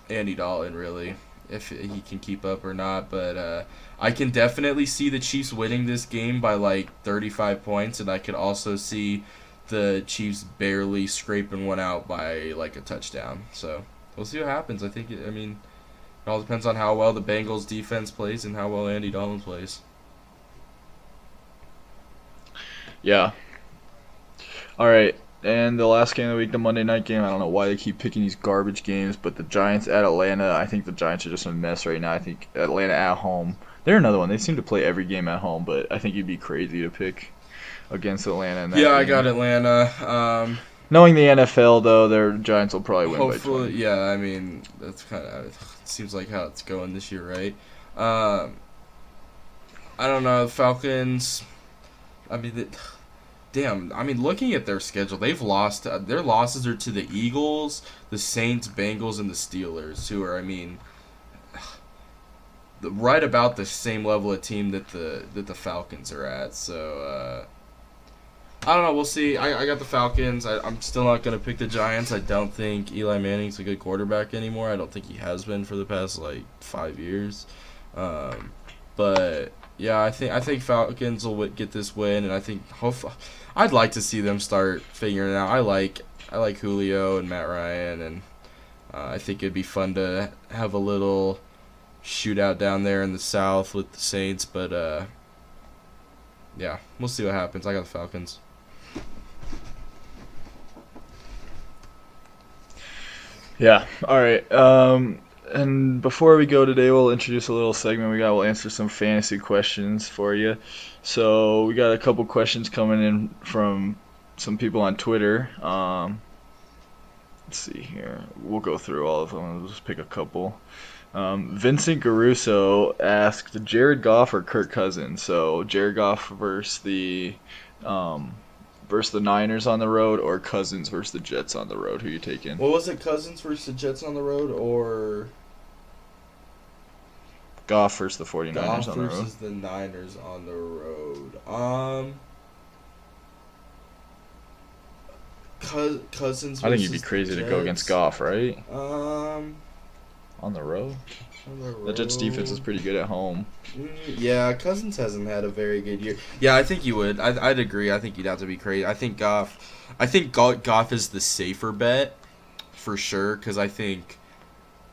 Andy Dalton, really, if he can keep up or not. But I can definitely see the Chiefs winning this game by 35 points, and I could also see the Chiefs barely scraping one out by a touchdown. So we'll see what happens. It all depends on how well the Bengals defense plays and how well Andy Dalton plays. Yeah. All right. And the last game of the week, the Monday night game. I don't know why they keep picking these garbage games, but the Giants at Atlanta. I think the Giants are just a mess right now. I think Atlanta at home. They're another one. They seem to play every game at home, but I think you'd be crazy to pick against Atlanta in that game. I got Atlanta. Knowing the NFL, though, their Giants will probably win by 20. Yeah, I mean, that's kind of seems like how it's going this year, right? I don't know. The Falcons, I mean, looking at their schedule, they've lost. Their losses are to the Eagles, the Saints, Bengals, and the Steelers, who are, right about the same level of team that the Falcons are at. So, I don't know. We'll see. I got the Falcons. I'm still not going to pick the Giants. I don't think Eli Manning's a good quarterback anymore. I don't think he has been for the past 5 years. But yeah, I think Falcons will get this win, and I think I'd like to see them start figuring it out. I like Julio and Matt Ryan, and I think it'd be fun to have a little shootout down there in the South with the Saints. But yeah, we'll see what happens. I got the Falcons. Yeah. All right. And before we go today, we'll introduce a little segment we got. We'll answer some fantasy questions for you. So we got a couple questions coming in from some people on Twitter. Let's see here. We'll go through all of them. We'll just pick a couple. Vincent Garuso asked Jared Goff or Kirk Cousins. So Jared Goff versus the Niners on the road, or Cousins versus the Jets on the road. Who you taking? What was it, Cousins versus the Jets on the road, or Goff versus the 49ers on the road? Goff versus the Niners on the road. Cousins versus I think you'd be crazy to go against Goff, right? On the road? The Jets defense is pretty good at home. Yeah, Cousins hasn't had a very good year. Yeah, I think you would. I'd agree. I think you'd have to be crazy. I think Goff is the safer bet for sure, because I think,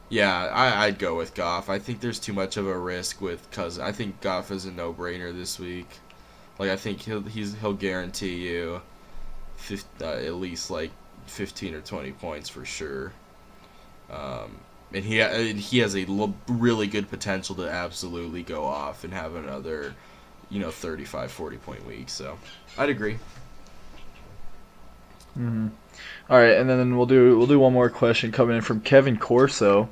yeah, I'd go with Goff. I think there's too much of a risk with Cousins. I think Goff is a no-brainer this week. I think he'll guarantee you at least 15 or 20 points for sure. And he has a really good potential to absolutely go off and have another, 35, 40-point week. So, I'd agree. Mm-hmm. All right, and then we'll do one more question coming in from Kevin Corso.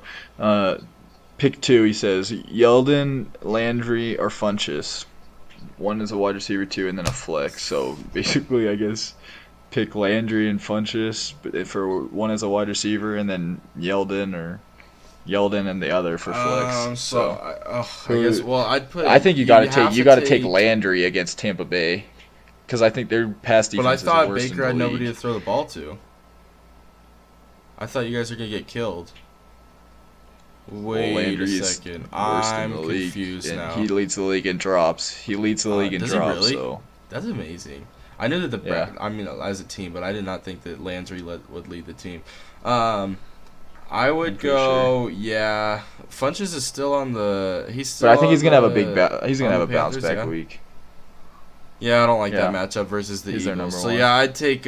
Pick two. He says Yeldon, Landry, or Funchess. One is a wide receiver, two, and then a flex. So basically, I guess pick Landry and Funchess, but for one as a wide receiver, and then Yeldon and the other for flex. I'd put. I think you got to take Landry against Tampa Bay, because I think their pass defense is worse. But I thought Baker had nobody to throw the ball to. I thought you guys were gonna get killed. Wait a second, I'm confused now. He leads the league in drops. He leads the league in drops. Really? So that's amazing. I knew that as a team, but I did not think that Landry would lead the team. I would go. Sure. Yeah, Funchess is still on the. But I think he's gonna have a he's gonna have a bounce back week. Yeah, I don't like that matchup versus the Eagles. So yeah, I'd take.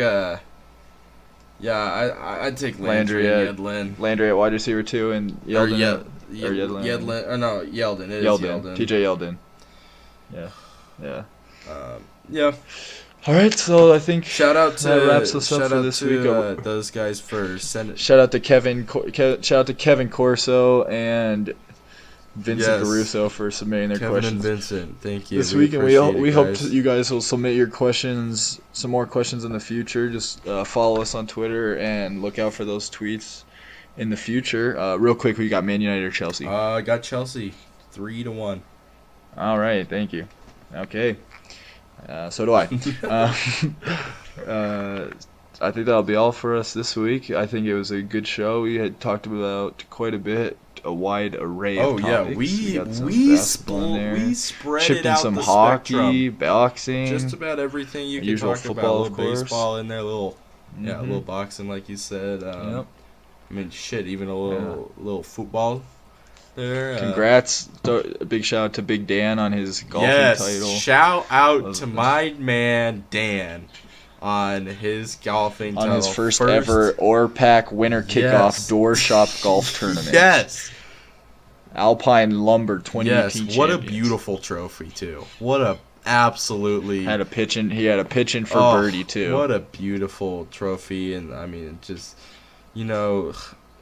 I'd take Landry and Yedlin. Landry at wide receiver 2 and Yeldon. Yeldon. Yeldon. It is Yeldon. TJ Yeldon. Yeah. Yeah. All right, so I think shout out to that wraps us up for this week. Those guys for sending. Shout out to Kevin Corso and Vincent Garuso for submitting their questions. Kevin and Vincent, thank you this week, and we hope you guys will submit your questions, some more questions in the future. Just follow us on Twitter and look out for those tweets in the future. Real quick, we got Man United or Chelsea? I got Chelsea, 3-1. All right, thank you. Okay. So do I. I think that'll be all for us this week. I think it was a good show. We had talked about quite a bit, a wide array of topics. We spread Chipped it out some the hockey, spectrum. Boxing, just about everything you can usual talk football, about. A little baseball in there, little boxing, like you said. Yep. I mean, even a little football. There. Congrats! A big shout out to Big Dan on his golfing title. Shout out to my man Dan on his golfing title. On his first ever ORPAC winter kickoff door shop golf tournament. Yes. Alpine Lumber 2018 Yes, what a beautiful trophy too. What a absolutely he had a pitch in for birdie too. What a beautiful trophy, and I mean, just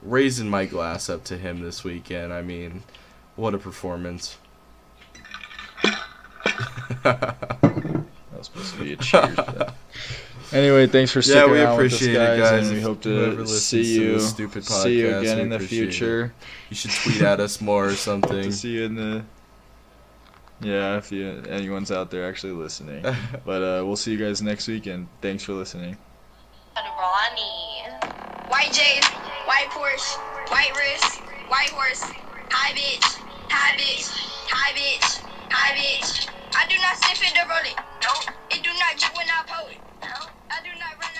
raising my glass up to him this weekend. I mean, what a performance. That was supposed to be a cheers. Anyway, thanks for sticking around with us, guys, and we hope to see you again in the future. You should tweet at us more or something. To see you in the if anyone's out there actually listening. But we'll see you guys next week, and thanks for listening. Ronnie. White J's, white Porsche, white wrist, white horse, high bitch, high bitch, high bitch, high bitch. I do not sniff it the rolling. No. It do not get when I pull it. No. I do not run